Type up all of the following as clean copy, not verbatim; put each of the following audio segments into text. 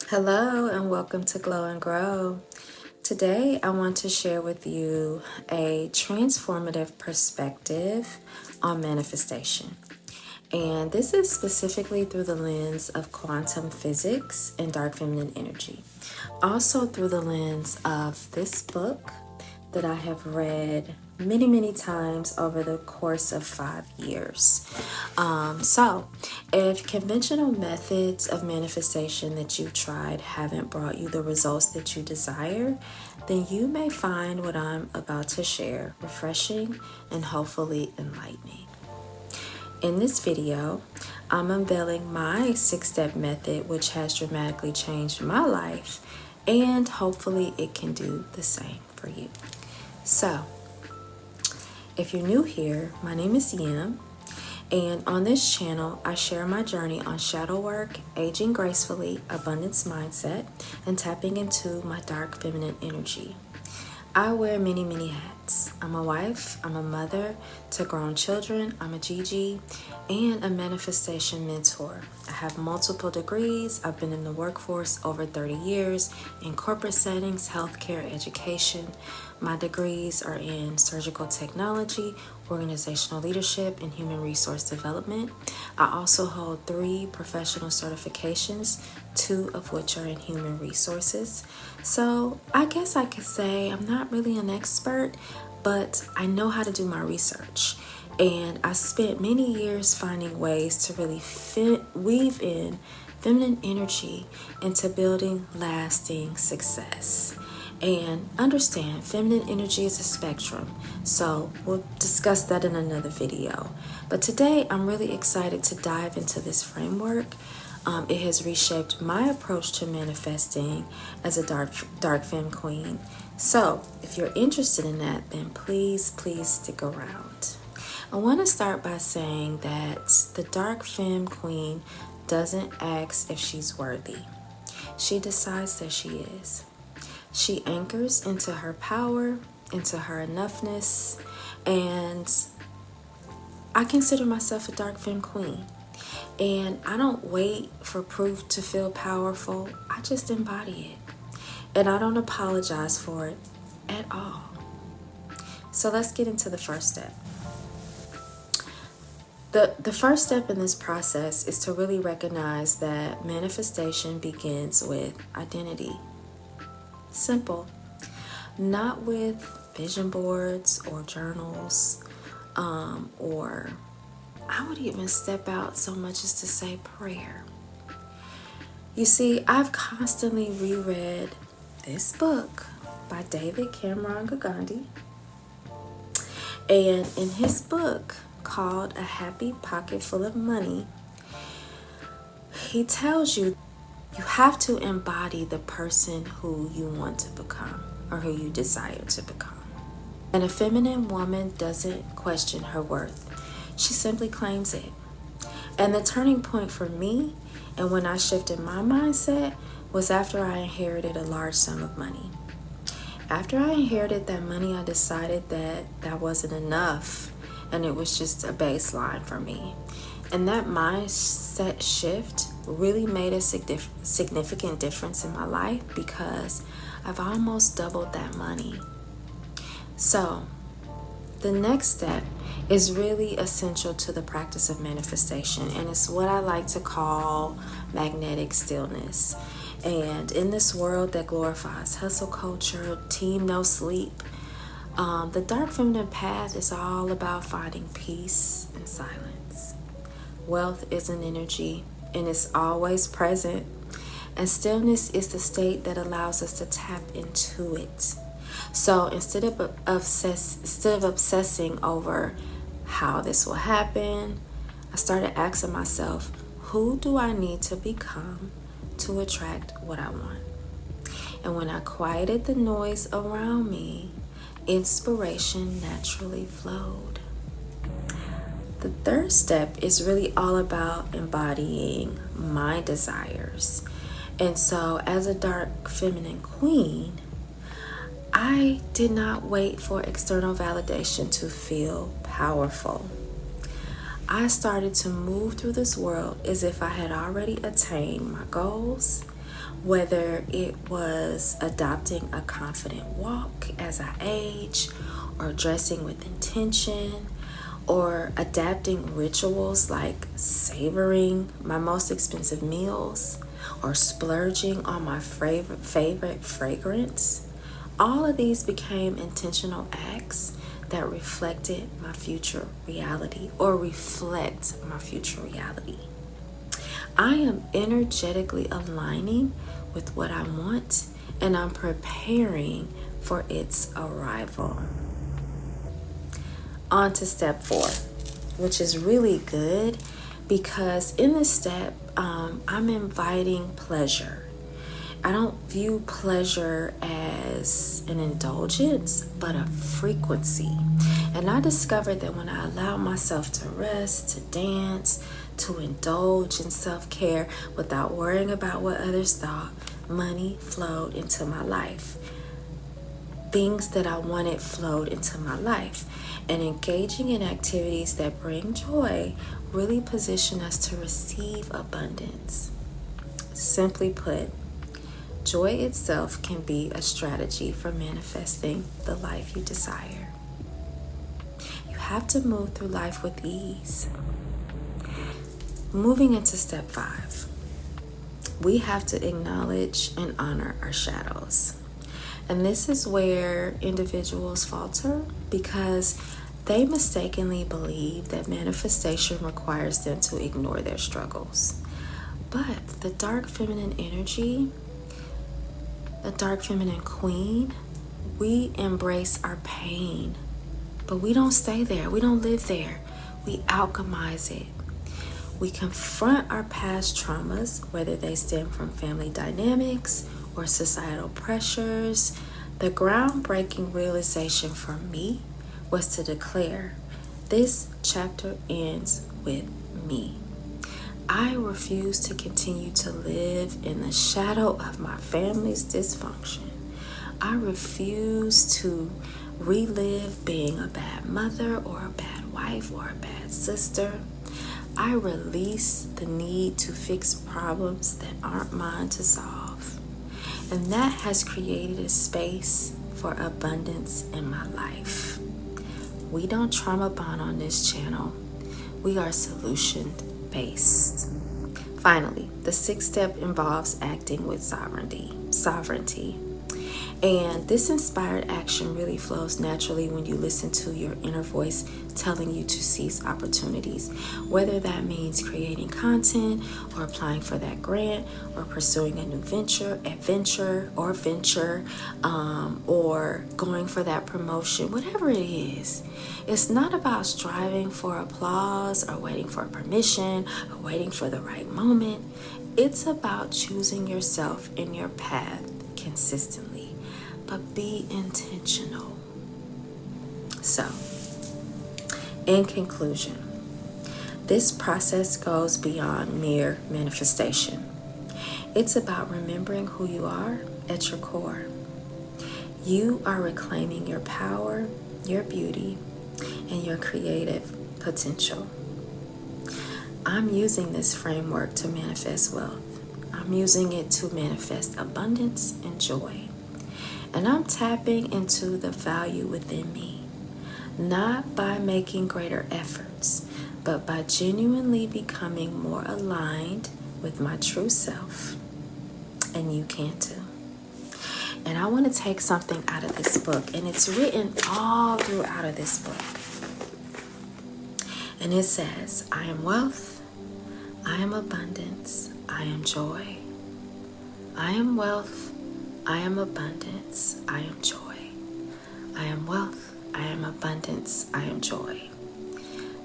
Hello and welcome to Glow and Grow. Today I want to share with you a transformative perspective on manifestation. And this is specifically through the lens of quantum physics and dark feminine energy. Also through the lens of this book that I have read many times over the course of 5 years. So if conventional methods of manifestation that you've tried haven't brought you the results that you desire, then you may find what I'm about to share refreshing and hopefully enlightening. In this video, I'm unveiling my 6-step method, which has dramatically changed my life, and hopefully it can do the same for you. So, if you're new here, my name is Femme, and on this channel, I share my journey on shadow work, aging gracefully, abundance mindset, and tapping into my dark feminine energy. I wear many hats. I'm a wife, I'm a mother to grown children, I'm a Gigi, and a manifestation mentor. I have multiple degrees. I've been in the workforce over 30 years in corporate settings, healthcare, education. My degrees are in surgical technology, organizational leadership, and human resource development. I also hold 3 professional certifications, 2 of which are in human resources. So I guess I could say I'm not really an expert, but I know how to do my research. And I spent many years finding ways to really weave in feminine energy into building lasting success. And understand, feminine energy is a spectrum, so we'll discuss that in another video. But today, I'm really excited to dive into this framework. It has reshaped my approach to manifesting as a dark femme queen. So, if you're interested in that, then please stick around. I want to start by saying that the dark femme queen doesn't ask if she's worthy. She decides that she is. She anchors into her power, into her enoughness, and I consider myself a dark femme queen. And I don't wait for proof to feel powerful. I just embody it. And I don't apologize for it at all. So let's get into the first step. The first step in this process is to really recognize that manifestation begins with identity. Simple. Not with vision boards or journals, or I would even step out so much as to say prayer. You see, I've constantly reread this book by David Cameron Gandhi, and in his book called A Happy Pocket Full of Money, he tells you have to embody the person who you want to become or who you desire to become. And a feminine woman doesn't question her worth. She simply claims it. And the turning point for me, and when I shifted my mindset, was after I inherited a large sum of money. After I inherited that money, I decided that wasn't enough, and it was just a baseline for me. And that mindset shift really made a significant difference in my life because I've almost doubled that money. So the next step is really essential to the practice of manifestation, and it's what I like to call magnetic stillness. And in this world that glorifies hustle culture, team no sleep, the dark feminine path is all about finding peace and silence. Wealth is an energy, and it's always present. And stillness is the state that allows us to tap into it. So instead of obsessing over how this will happen, I started asking myself, who do I need to become to attract what I want? And when I quieted the noise around me, inspiration naturally flowed. The third step is really all about embodying my desires. And so as a dark feminine queen, I did not wait for external validation to feel powerful. I started to move through this world as if I had already attained my goals, Whether it was adopting a confident walk as I age, or dressing with intention, or adapting rituals like savoring my most expensive meals, or splurging on my favorite fragrance, all of these became intentional acts that reflected my future reality, or reflect my future reality. I am energetically aligning with what I want, and I'm preparing for its arrival. On to step 4, which is really good because in this step, I'm inviting pleasure. I don't view pleasure as an indulgence, but a frequency. And I discovered that when I allow myself to rest, to dance, to indulge in self-care without worrying about what others thought, money flowed into my life. Things that I wanted flowed into my life. And engaging in activities that bring joy really position us to receive abundance. Simply put, joy itself can be a strategy for manifesting the life you desire. You have to move through life with ease. Moving into step 5, we have to acknowledge and honor our shadows. And this is where individuals falter because they mistakenly believe that manifestation requires them to ignore their struggles. But the dark feminine energy, the dark feminine queen, we embrace our pain, but we don't stay there. We don't live there. We alchemize it. We confront our past traumas, whether they stem from family dynamics or societal pressures. The groundbreaking realization for me was to declare, this chapter ends with me. I refuse to continue to live in the shadow of my family's dysfunction. I refuse to relive being a bad mother or a bad wife or a bad sister. I release the need to fix problems that aren't mine to solve. And that has created a space for abundance in my life. We don't trauma bond on this channel. We are solution based. Finally, the 6th step involves acting with sovereignty. And this inspired action really flows naturally when you listen to your inner voice telling you to seize opportunities, whether that means creating content or applying for that grant or pursuing a new adventure, or going for that promotion, whatever it is. It's not about striving for applause or waiting for permission or waiting for the right moment. It's about choosing yourself in your path consistently, but be intentional. So, in conclusion, this process goes beyond mere manifestation. It's about remembering who you are at your core. You are reclaiming your power, your beauty, and your creative potential. I'm using this framework to manifest wealth. I'm using it to manifest abundance and joy. And I'm tapping into the value within me, not by making greater efforts, but by genuinely becoming more aligned with my true self. And you can too. And I want to take something out of this book, and it's written all throughout of this book. And it says, I am wealth, I am abundance, I am joy. I am wealth, I am abundance, I am joy. I am wealth, I am abundance, I am joy.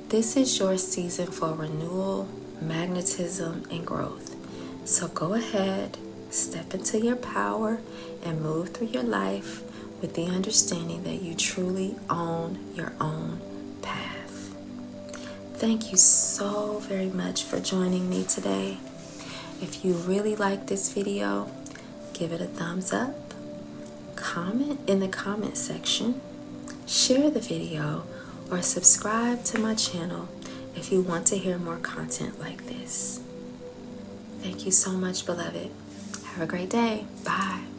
This is your season for renewal, magnetism, and growth. So go ahead, step into your power, and move through your life with the understanding that you truly own your own path. Thank you so very much for joining me today. If you really like this video, give it a thumbs up, comment in the comment section, share the video, or subscribe to my channel if you want to hear more content like this. Thank you so much, beloved. Have a great day. Bye.